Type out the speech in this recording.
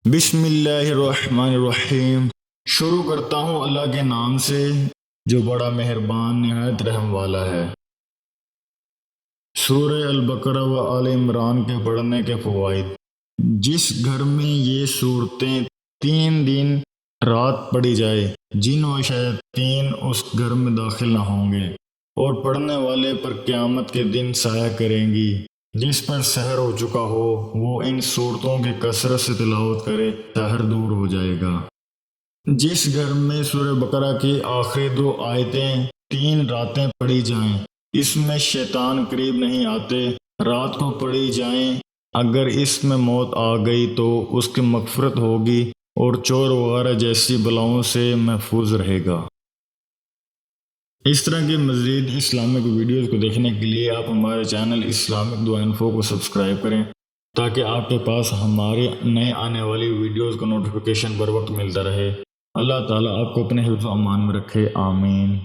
بسم اللہ الرحمن الرحیم۔ شروع کرتا ہوں اللہ کے نام سے جو بڑا مہربان نہایت رحم والا ہے۔ سورہ البقرہ و آل عمران کے پڑھنے کے فوائد۔ جس گھر میں یہ صورتیں 3 دن رات پڑھی جائے، جن و شیاطین اس گھر میں داخل نہ ہوں گے، اور پڑھنے والے پر قیامت کے دن سایہ کریں گی۔ جس پر سحر ہو چکا ہو وہ ان صورتوں کی کثرت سے تلاوت کرے، سحر دور ہو جائے گا۔ جس گھر میں سورہ بقرہ کی آخری 2 آیتیں 3 راتیں پڑھی جائیں، اس میں شیطان قریب نہیں آتے۔ رات کو پڑھی جائیں، اگر اس میں موت آ گئی تو اس کی مغفرت ہوگی اور چور وغیرہ جیسی بلاؤں سے محفوظ رہے گا۔ اس طرح کے مزید اسلامک ویڈیوز کو دیکھنے کے لیے آپ ہمارے چینل اسلامک دعا انفو کو سبسکرائب کریں، تاکہ آپ کے پاس ہماری نئے آنے والی ویڈیوز کا نوٹیفیکیشن بر وقت ملتا رہے۔ اللہ تعالیٰ آپ کو اپنے حفظ و امان میں رکھے، آمین۔